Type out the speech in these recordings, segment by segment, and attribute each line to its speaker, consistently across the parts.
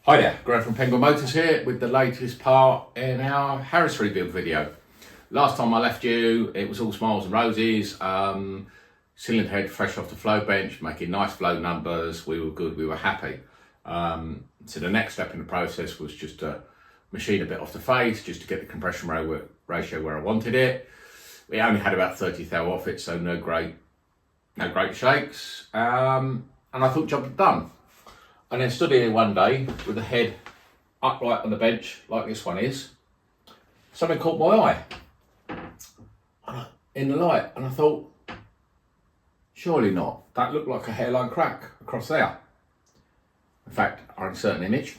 Speaker 1: Hi there, Greg from Penguin Motors here with the latest part in our Harris rebuild video. Last time I left you, it was all smiles and roses, cylinder head fresh off the flow bench, making nice flow numbers. We were good, we were happy. So the next step in the process was just to machine a bit off the face, just to get the compression ratio where I wanted it. We only had about 30 thou off it, so no great shakes. And I thought job done. And then stood here one day with the head upright on the bench, like this one is. Something caught my eye in the light, and I thought, surely not. That looked like a hairline crack across there. In fact, I insert an image.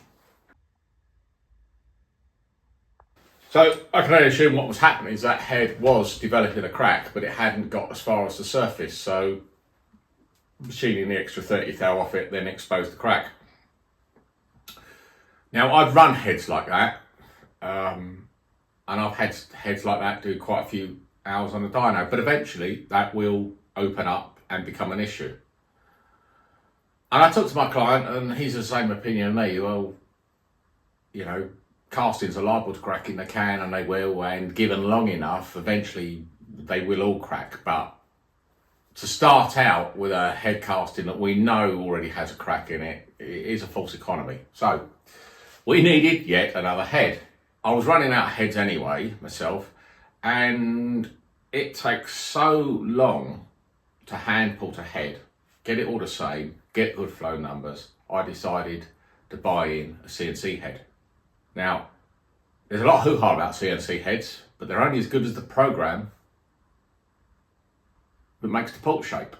Speaker 1: So I can only assume what was happening is that head was developing a crack, but it hadn't got as far as the surface. So machining the extra 30 thou off it then exposed the crack. Now, I've run heads like that, and I've had heads like that do quite a few hours on the dyno, but eventually that will open up and become an issue. And I talked to my client, and he's the same opinion as me. Well, you know, castings are liable to crack in the can, and they will, and given long enough, eventually they will all crack. But to start out with a head casting that we know already has a crack in it, it is a false economy. So we needed yet another head. I was running out of heads anyway, myself, and it takes so long to hand pull to head, get it all the same, get good flow numbers. I decided to buy in a CNC head. Now, there's a lot of hoo-ha about CNC heads, but they're only as good as the program that makes the pull shape.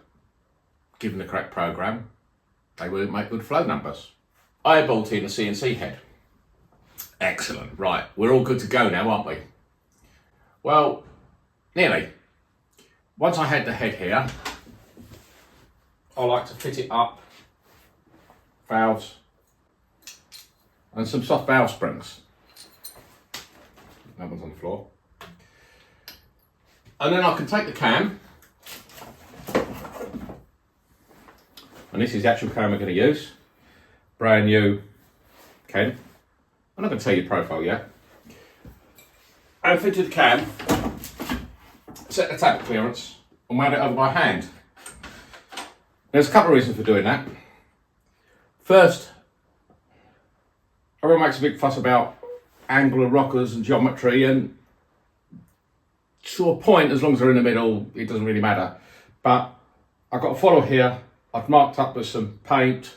Speaker 1: Given the correct program, they will make good flow numbers. I bought in a CNC head. Excellent, right, we're all good to go now, aren't we? Well, nearly. Once I had the head here, I like to fit it up, valves, and some soft valve springs. That one's on the floor. And then I can take the cam, and this is the actual cam we're going to use. Brand new Ken. I'm not going to tell you the profile yet. And fitted the cam, set the tap clearance, and mount it over by hand. There's a couple of reasons for doing that. First, everyone makes a big fuss about angle of rockers and geometry, and to a point, as long as they're in the middle, it doesn't really matter. But I've got a follow here, I've marked up with some paint,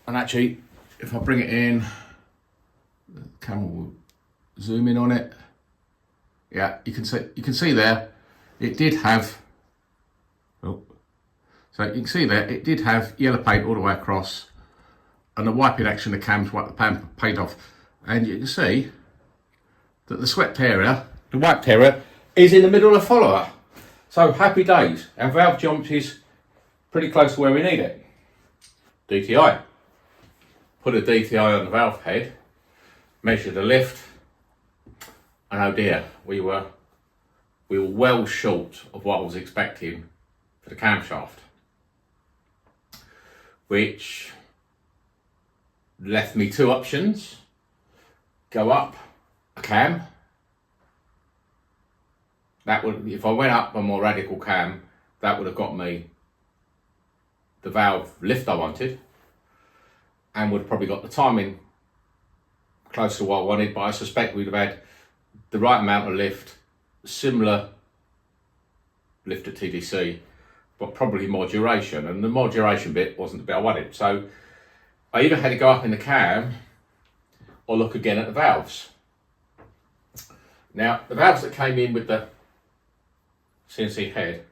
Speaker 1: and actually, if I bring it in, the camera will zoom in on it. Yeah, you can see there, it did have, so you can see there, it did have yellow paint all the way across, and the wiping action, the cams wipe the paint off, and you can see that the swept area, the wiped area, is in the middle of the follower. So happy days. Our valve geometry is pretty close to where we need it. DTI. Put a DTI on the valve head, measure the lift, and oh dear, we were well short of what I was expecting for the camshaft, which left me two options. Go up a cam. That would, if I went up a more radical cam, that would have got me the valve lift I wanted, and would have probably got the timing close to what I wanted, but I suspect we'd have had the right amount of lift, similar lift at TDC, but probably more duration, and the more duration bit wasn't the bit I wanted. So I either had to go up in the cam or look again at the valves. Now, the valves that came in with the CNC head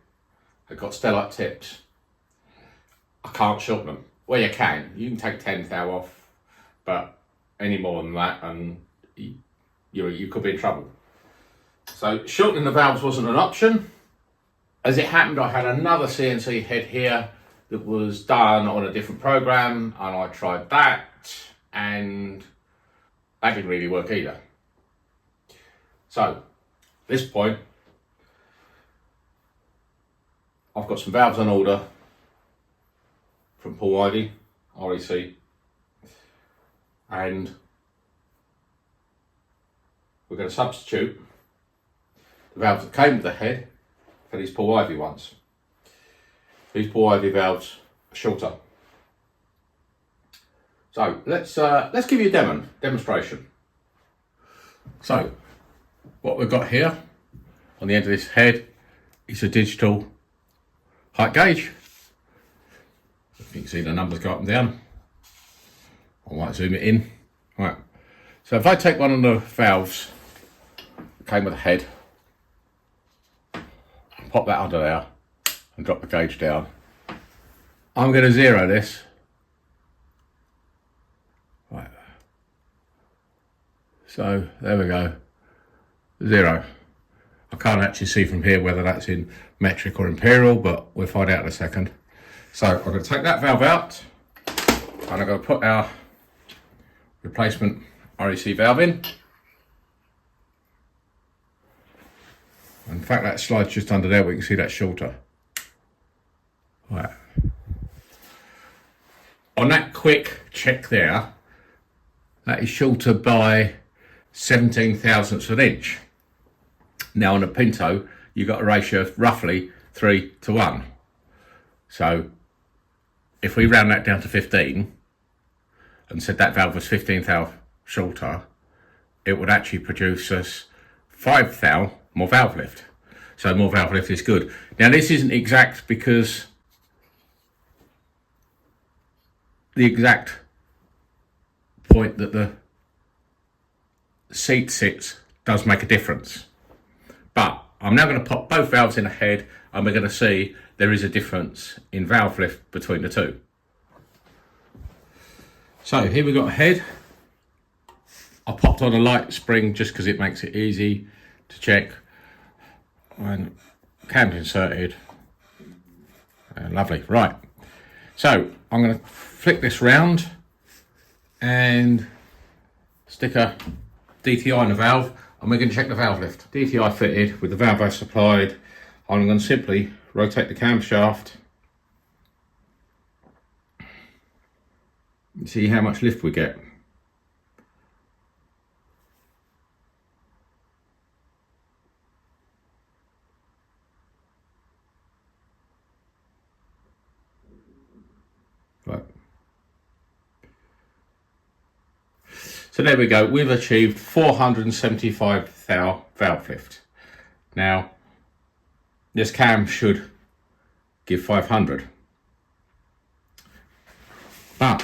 Speaker 1: have got stellite tips. I can't shorten them. Well, you can take 10 thou off, but any more than that and you could be in trouble. So shortening the valves wasn't an option. As it happened, I had another CNC head here that was done on a different program, and I tried that, and that didn't really work either. So at this point, I've got some valves on order from Paul Ivy, REC. and we're going to substitute the valves that came with the head for these Paul Ivy ones. These Paul Ivy valves are shorter. So let's give you a demonstration. So what we've got here on the end of this head is a digital height gauge. You can see the numbers go up and down. I might zoom it in. Right. So if I take one of the valves that came with the head, pop that under there and drop the gauge down, I'm going to zero this. Right. So there we go. 0. I can't actually see from here whether that's in metric or imperial, but we'll find out in a second. So I'm going to take that valve out and I'm going to put our replacement REC valve in. In fact, that slides just under there, we can see that's shorter. Right. On that quick check there, that is shorter by 17 thousandths of an inch. Now on a Pinto, you've got a ratio of roughly 3 to 1. So if we round that down to 15 and said that valve was 15 thou shorter, it would actually produce us 5 thou more valve lift. So more valve lift is good. Now this isn't exact because the exact point that the seat sits does make a difference. But I'm now going to pop both valves in a head and we're going to see there is a difference in valve lift between the two. So here we've got a head. I popped on a light spring just because it makes it easy to check. And cam's inserted. Lovely, right. So I'm going to flick this round and stick a DTI in the valve and we're going to check the valve lift. DTI fitted with the valve I supplied. I'm going to simply rotate the camshaft and see how much lift we get. Right. So there we go, we've achieved 475 thou valve lift. Now, this cam should give 500. But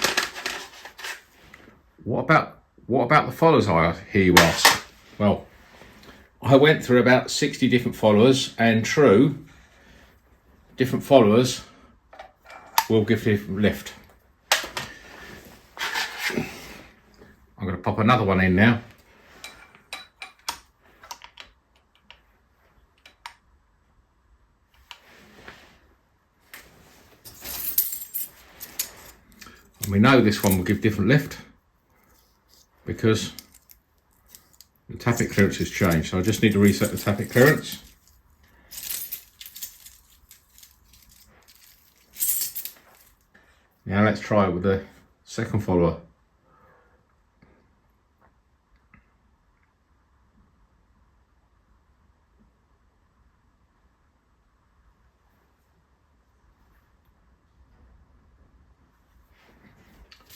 Speaker 1: what about the followers, I hear you ask? Well, I went through about 60 different followers, and true, different followers will give different lift. I'm going to pop another one in now. And we know this one will give different lift because the tappet clearance has changed. So I just need to reset the tappet clearance. Now let's try it with the second follower.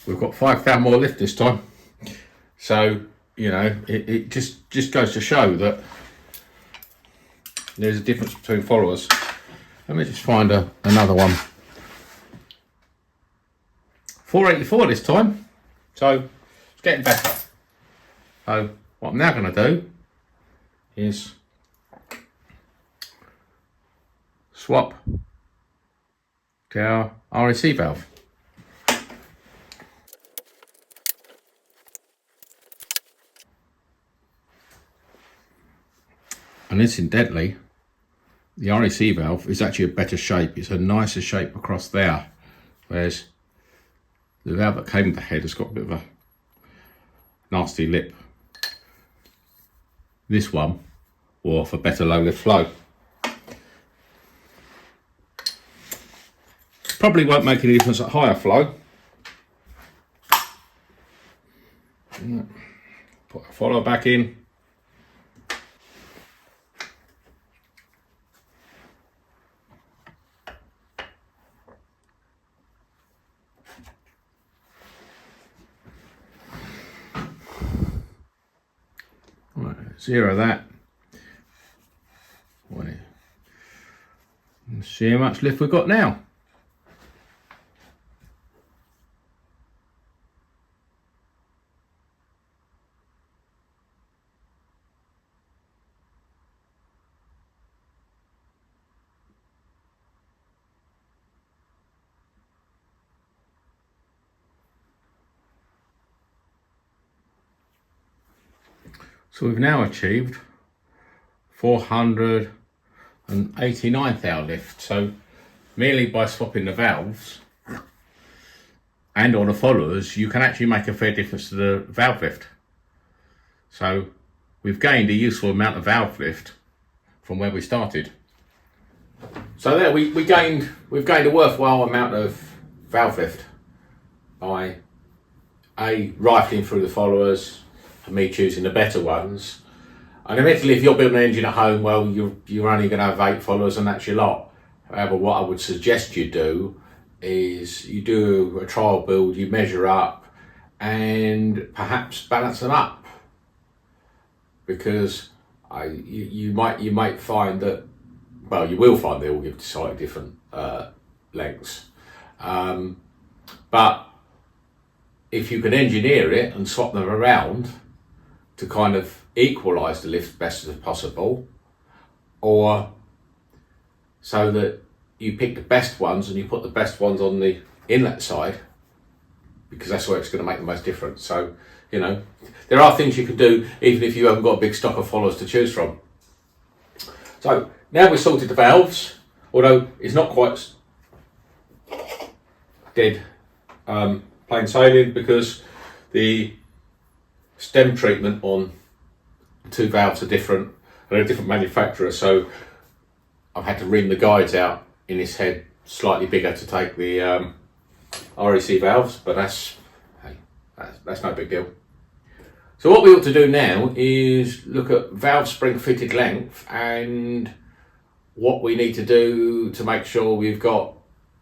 Speaker 1: We've got 5 thou more lift this time. So, you know, it just goes to show that there's a difference between followers. Let me just find another one. 484 this time. So it's getting better. So what I'm now going to do is swap to our REC valve. And incidentally, the REC valve is actually a better shape. It's a nicer shape across there, whereas the valve that came with the head has got a bit of a nasty lip. This one will offer better low lift flow. Probably won't make any difference at higher flow, follow back in. Right, zero that. Let's see how much lift we've got now. So we've now achieved 489 thou lift. So merely by swapping the valves and on the followers, you can actually make a fair difference to the valve lift. So we've gained a useful amount of valve lift from where we started. So there we've gained a worthwhile amount of valve lift by rifling through the followers and me choosing the better ones. And admittedly, if you're building an engine at home, well, you're only going to have 8 followers and that's your lot. However, what I would suggest you do is you do a trial build, you measure up and perhaps balance them up, because you might find that, well, you will find they all give slightly different lengths. But if you can engineer it and swap them around to kind of equalise the lift best as possible, or so that you pick the best ones and you put the best ones on the inlet side, because that's where it's going to make the most difference. So, you know, there are things you can do even if you haven't got a big stock of followers to choose from. So now we've sorted the valves, although it's not quite dead plain sailing, because the stem treatment on 2 valves are different. They're a different manufacturer, so I've had to ream the guides out in this head slightly bigger to take the REC valves, but that's no big deal. So what we ought to do now is look at valve spring fitted length and what we need to do to make sure we've got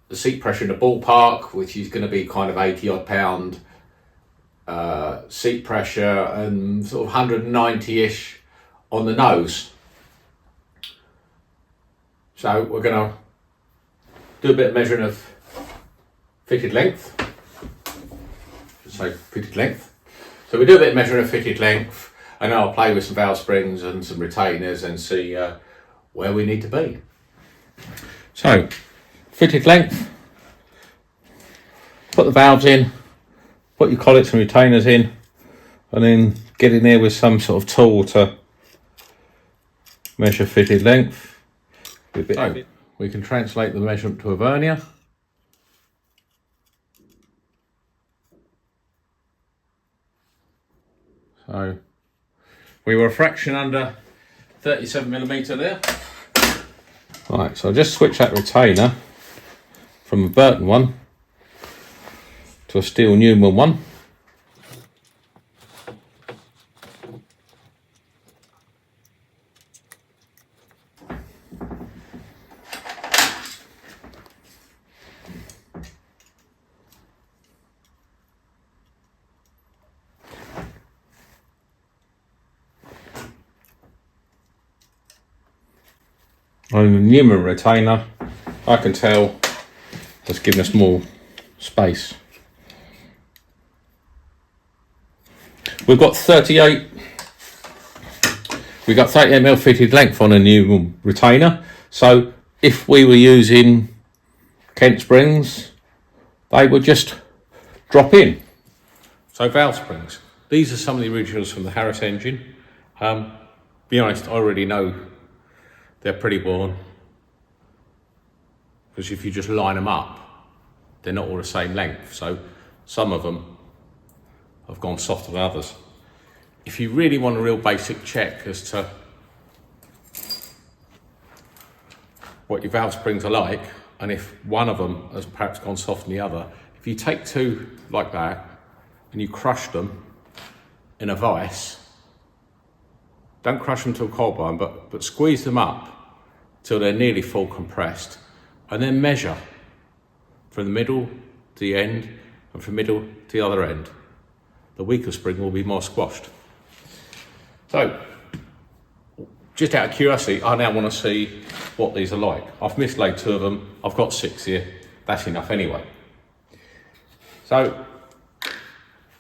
Speaker 1: the seat pressure in the ballpark, which is going to be kind of 80 odd pound seat pressure and sort of 190-ish on the nose. So we're going to do a bit of measuring of fitted length. So fitted length. So we do a bit of measuring of fitted length, and I'll play with some valve springs and some retainers and see where we need to be. So fitted length, put the valves in, put your collets and retainers in, and then get in there with some sort of tool to measure fitted length. So we can translate the measurement to a vernier. So we were a fraction under 37mm there. Right, so I'll just switch that retainer from a Burton one to a steel Newman one. On the Newman retainer, I can tell it's giving us more space. We've got 38mm fitted length on a Newman retainer. So if we were using Kent springs, they would just drop in. So valve springs. These are some of the originals from the Harris engine. Be honest, I already know they're pretty worn, because if you just line them up, they're not all the same length. So some of them have gone softer than others. If you really want a real basic check as to what your valve springs are like, and if one of them has perhaps gone softer than the other, if you take 2 like that and you crush them in a vise Don't crush them to a cold bind, but squeeze them up till they're nearly full compressed, and then measure from the middle to the end and from middle to the other end. The weaker spring will be more squashed. So, just out of curiosity, I now want to see what these are like. I've mislaid 2 of them. I've got 6 here. That's enough anyway. So,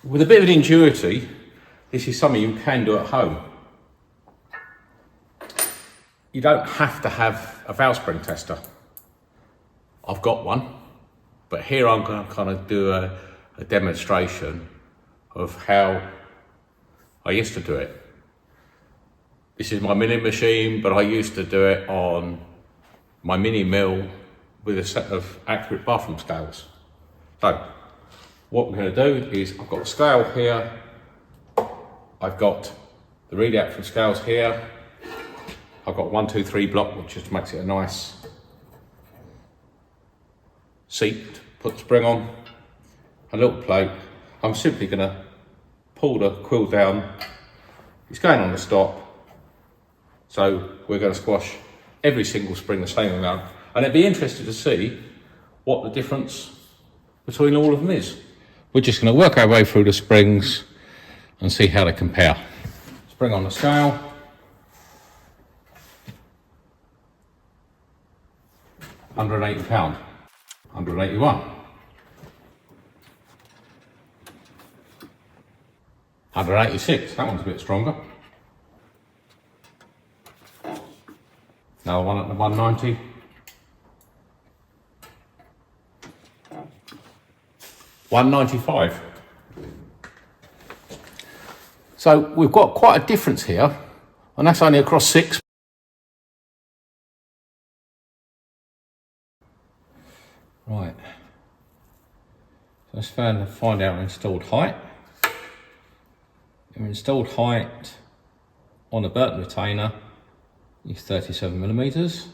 Speaker 1: with a bit of ingenuity, this is something you can do at home. You don't have to have a valve spring tester. I've got one, but here I'm going to kind of do a demonstration of how I used to do it. This is my milling machine, but I used to do it on my mini mill with a set of accurate bathroom scales. So, what we're going to do is, I've got a scale here, I've got the readout from scales here, I've got 1, 2, 3 block, which just makes it a nice seat to put the spring on, a little plate. I'm simply going to pull the quill down. It's going on the stop, so we're going to squash every single spring the same amount, and it'd be interesting to see what the difference between all of them is. We're just going to work our way through the springs and see how they compare. Spring on the scale. £180, 181, 186, that one's a bit stronger. Another one at the 190. £195. So we've got quite a difference here, and that's only across 6. Right, so let's find our installed height. Our installed height on a Burton retainer is 37mm.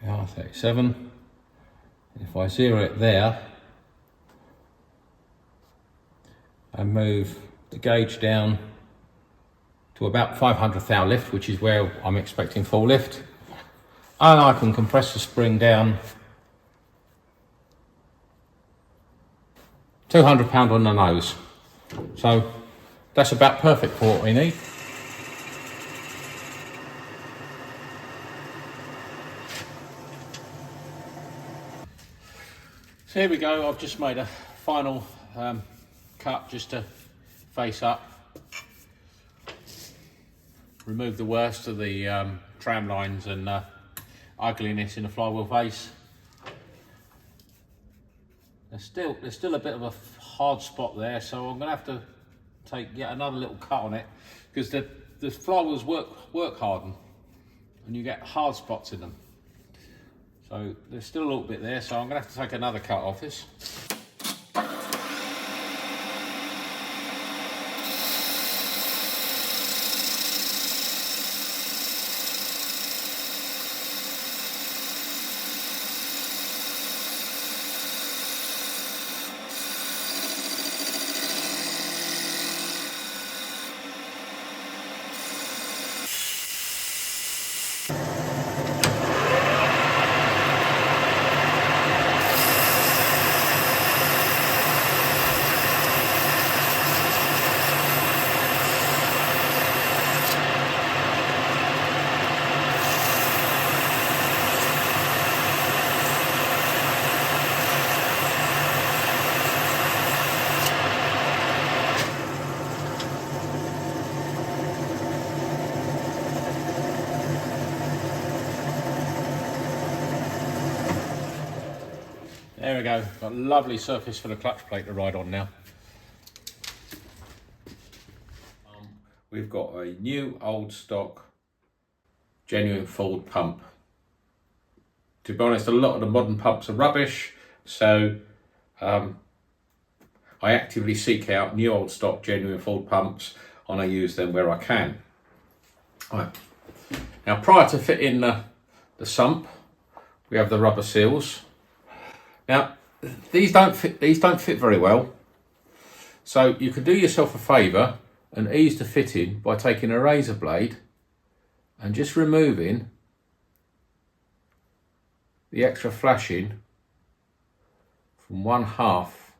Speaker 1: We are 37. And if I zero it there and move the gauge down to about 500 thou lift, which is where I'm expecting full lift, and I can compress the spring down £200 on the nose. So that's about perfect for what we need. So here we go, I've just made a final cut just to face up. Remove the worst of the tram lines and ugliness in the flywheel face. There's still a bit of a hard spot there, so I'm going to have to take yet another little cut on it, because the flywheels work harden and you get hard spots in them. So there's still a little bit there, so I'm going to have to take another cut off this. There we go, got a lovely surface for the clutch plate to ride on now. We've got a new old stock genuine Ford pump. To be honest, a lot of the modern pumps are rubbish, so I actively seek out new old stock genuine Ford pumps and I use them where I can. Right. Now, prior to fitting the sump, we have the rubber seals. Now, these don't fit very well, so you can do yourself a favour and ease the fitting by taking a razor blade and just removing the extra flashing from one half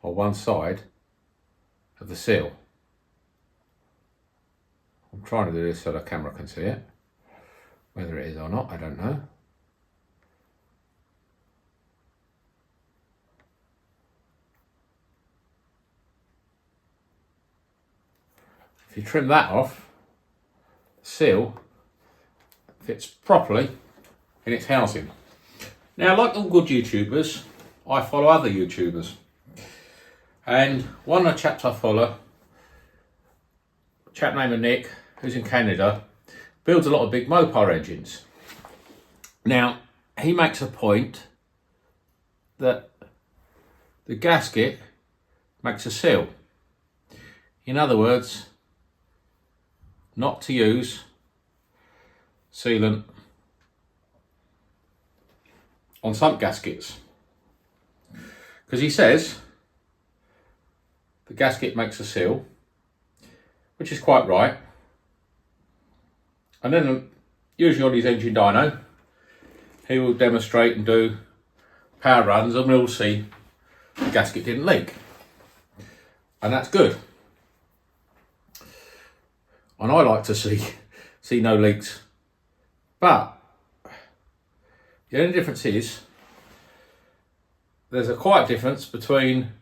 Speaker 1: or one side of the seal. I'm trying to do this so the camera can see it. Whether it is or not, I don't know. If you trim that off, the seal fits properly in its housing. Now, like all good YouTubers, I follow other YouTubers. And one of the chaps I follow, a chap named Nick, who's in Canada, builds a lot of big Mopar engines. Now, he makes a point that the gasket makes a seal. In other words, not to use sealant on sump gaskets. Because he says the gasket makes a seal, which is quite right. And then usually on his engine dyno, he will demonstrate and do power runs and we'll see the gasket didn't leak. And that's good. And I like to see no leaks. But the only difference is there's a quite difference between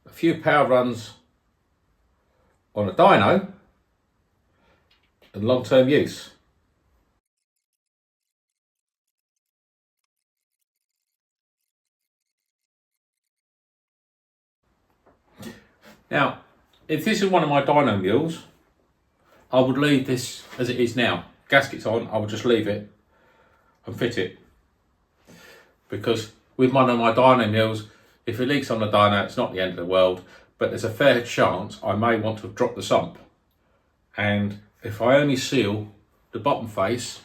Speaker 1: a few power runs on a dyno and long-term use. Now, if this is one of my dyno mules, I would leave this as it is now. Gasket's on, I would just leave it and fit it. Because with one of my dyno mules, if it leaks on the dyno, it's not the end of the world, but there's a fair chance I may want to drop the sump. And if I only seal the bottom face,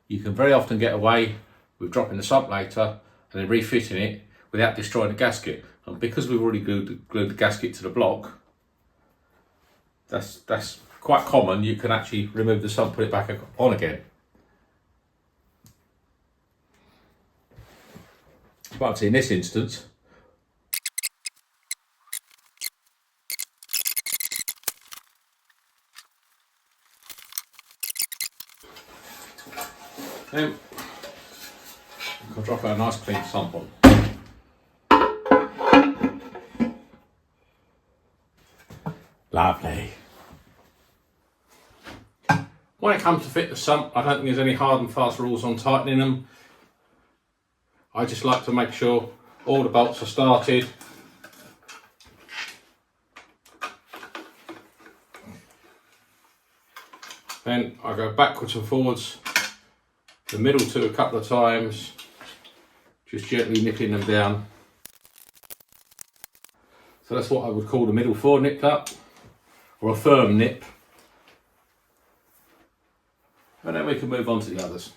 Speaker 1: you can very often get away with dropping the sump later and then refitting it without destroying the gasket. And because we've already glued the gasket to the block, that's quite common. You can actually remove the sump, put it back on again. But in this instance, I'll drop a nice clean sump on. Lovely. When it comes to fit the sump, I don't think there's any hard and fast rules on tightening them. I just like to make sure all the bolts are started. Then I go backwards and forwards, the middle two a couple of times, just gently nipping them down. So that's what I would call the middle four nipped up, or a firm nip. And then we can move on to the others.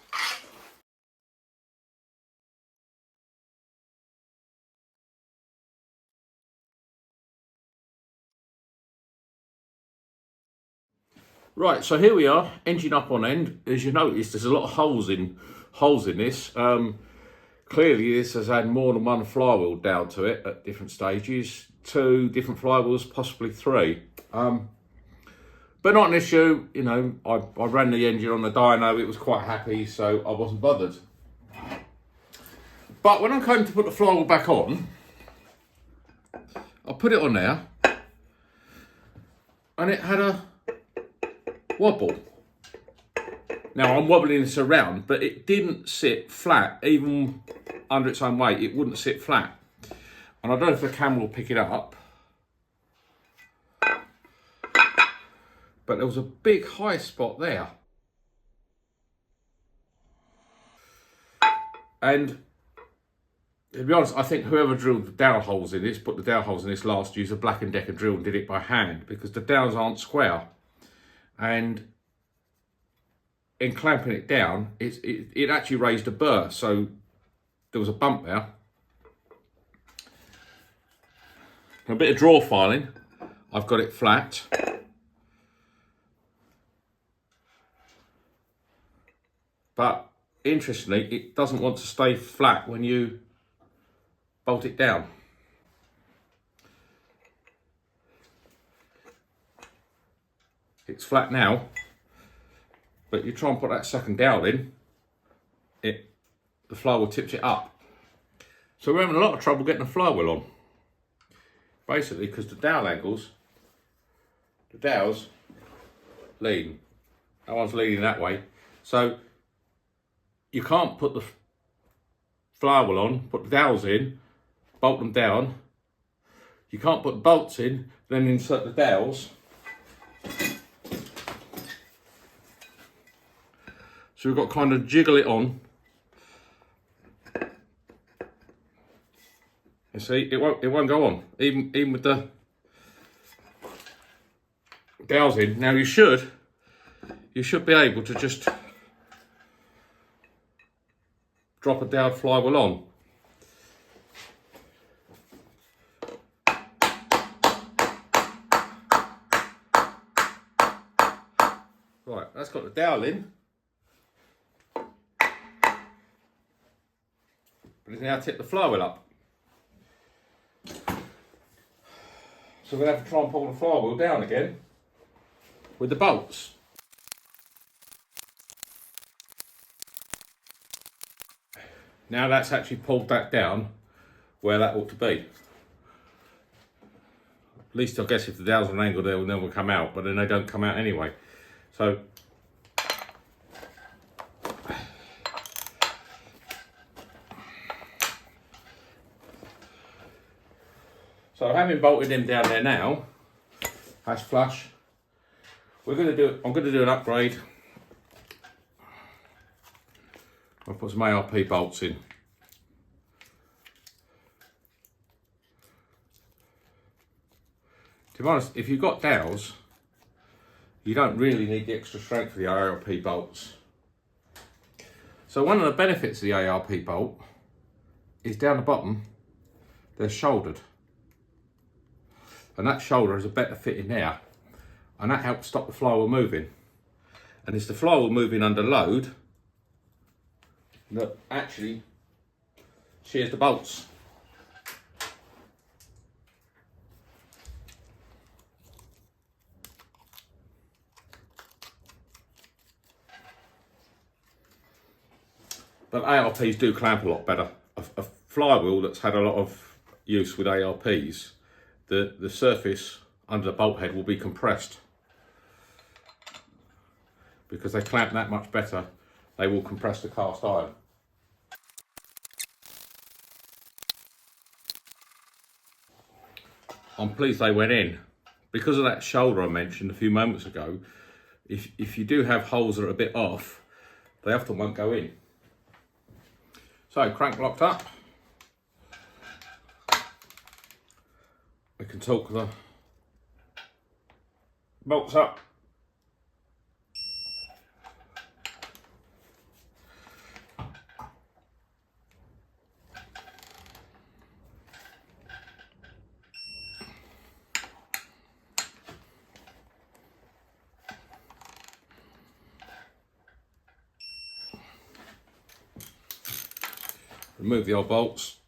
Speaker 1: Right, so here we are, engine up on end. As you notice, there's a lot of holes in this. Clearly this has had more than one flywheel down to it at different stages. 2 different flywheels, possibly 3. But not an issue, you know, I ran the engine on the dyno, it was quite happy, so I wasn't bothered. But when I came to put the flywheel back on, I put it on there, and it had a wobble. Now I'm wobbling this around, but it didn't sit flat, even under its own weight, it wouldn't sit flat. And I don't know if the camera will pick it up, but there was a big high spot there. And to be honest, I think whoever drilled the dowel holes in this, put the dowel holes in this last, used a Black & Decker drill and did it by hand, because the dowels aren't square. And in clamping it down, it actually raised a burr, so there was a bump there. A bit of draw filing, I've got it flat. but interestingly, it doesn't want to stay flat when you bolt it down. It's flat now, but you try and put that second dowel in, the flywheel tips it up. So we're having a lot of trouble getting the flywheel on. Basically, because the dowels lean. That one's leaning that way. So you can't put the flywheel on, put the dowels in, bolt them down. You can't put the bolts in, then insert the dowels. So we've got to kind of jiggle it on. You see, it won't go on, even with the dowels in. Now you should be able to just drop a dowel flywheel on. Right, that's got the dowel in. But it's now tip the flywheel up. So we're going to have to try and pull the flywheel down again with the bolts. Now that's actually pulled that down where that ought to be. At least I guess if the dowels are an angle, they will never come out, but then they don't come out anyway. So having bolted them down there now, that's flush. I'm going to do an upgrade. I'll put some ARP bolts in. To be honest, if you've got dowels, you don't really need the extra strength for the ARP bolts. So one of the benefits of the ARP bolt is down the bottom, they're shouldered. And that shoulder is a better fit in there, and that helps stop the flywheel moving. And it's the flywheel moving under load that actually shears the bolts. But ARPs do clamp a lot better. A flywheel that's had a lot of use with ARPs, the surface under the bolt head will be compressed. Because they clamp that much better, they will compress the cast iron. I'm pleased they went in. Because of that shoulder I mentioned a few moments ago, if you do have holes that are a bit off, they often won't go in. So, crank locked up. We can torque the bolts up. Remove the old bolts.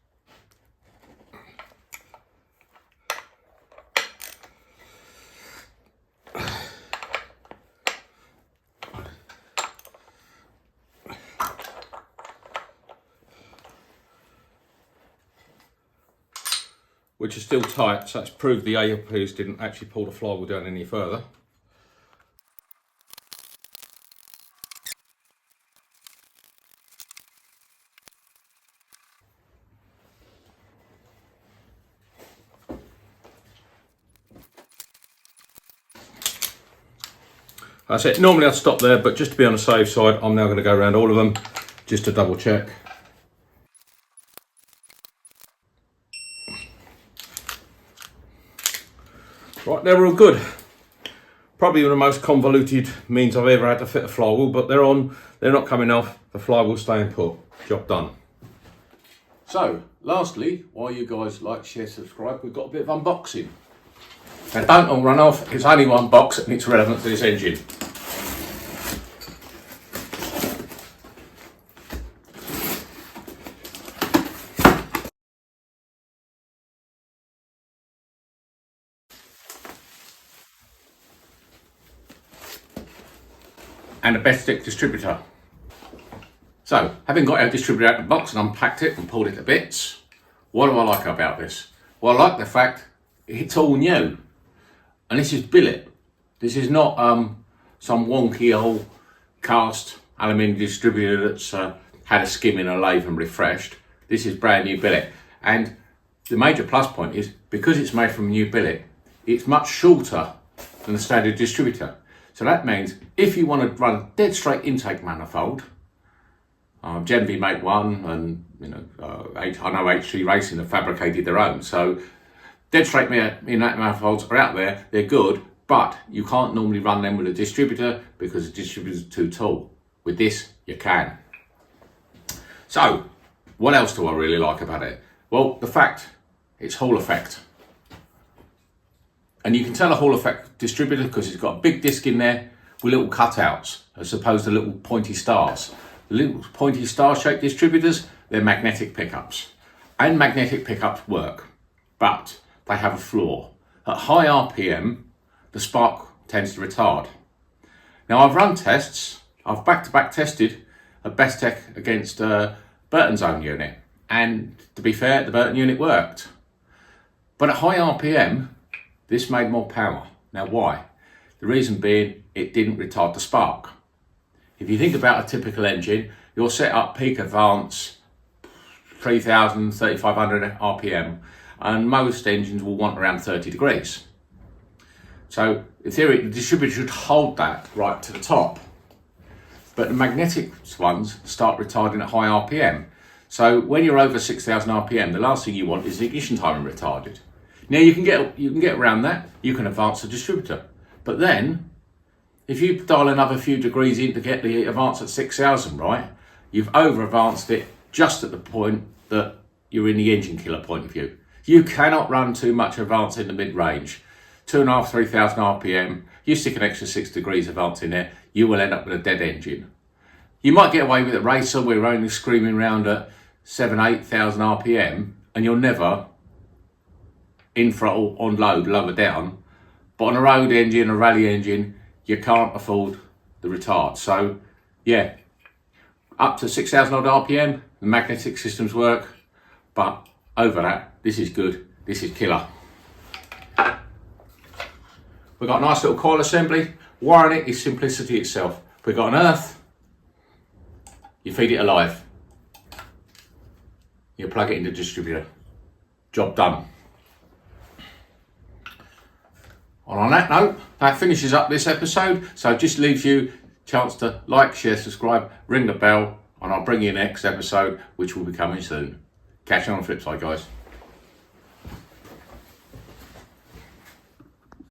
Speaker 1: Which is still tight, so that's proved the ARPs didn't actually pull the flywheel down any further. That's it. Normally I'd stop there, but just to be on the safe side, I'm now going to go around all of them just to double check. Right, they're all good. Probably the most convoluted means I've ever had to fit a flywheel, but they're on, they're not coming off, the flywheel's staying put. Job done. So, lastly, while you guys like, share, subscribe, we've got a bit of unboxing. Now don't all run off, it's only one box and it's relevant to this engine. and a best stick distributor. So, having got our distributor out of the box and unpacked it and pulled it to bits, what do I like about this? Well, I like the fact it's all new. And this is billet. This is not some wonky old cast aluminium distributor that's had a skim in a lathe and refreshed. This is brand new billet. And the major plus point is, because it's made from new billet, it's much shorter than the standard distributor. So that means if you want to run a dead straight intake manifold, Genv make one, and I know H3 Racing have fabricated their own. So dead straight manifolds are out there, they're good, but you can't normally run them with a distributor because the distributor's too tall. With this, you can. So, what else do I really like about it? Well, the fact it's Hall effect. And you can tell a Hall effect distributor because it's got a big disc in there with little cutouts as opposed to little pointy stars. The little pointy star-shaped distributors, they're magnetic pickups. And magnetic pickups work, but they have a flaw. At high RPM, the spark tends to retard. Now, I've run tests. I've back-to-back tested a Bestech against Burton's own unit. And to be fair, the Burton unit worked. But at high RPM, this made more power. Now, why? The reason being, it didn't retard the spark. If you think about a typical engine, you'll set up peak advance 3000, 3500 RPM, and most engines will want around 30 degrees. So in theory, the distributor should hold that right to the top. But the magnetic ones start retarding at high RPM. So when you're over 6000 RPM, the last thing you want is the ignition timing retarded. Now you can get around that. You can advance the distributor. But then, if you dial another few degrees in to get the advance at 6000, right, you've over advanced it just at the point that you're in the engine killer point of view. You cannot run too much advance in the mid-range. 2,500, 3,000 RPM, you stick an extra 6 degrees advance in there, you will end up with a dead engine. You might get away with a racer where you're only screaming around at 7,000, 8,000 RPM and you're never in throttle, on load, lower down. But on a road engine, a rally engine, you can't afford the retard. So yeah, up to 6,000 odd RPM, the magnetic systems work, but over that, this is good, this is killer. We've got a nice little coil assembly. Wiring it is simplicity itself. We've got an earth, you feed it alive. You plug it into the distributor. Job done. On that note, that finishes up this episode. So it just leaves you a chance to like, share, subscribe, ring the bell, and I'll bring you next episode, which will be coming soon. Catch you on the flip side, guys.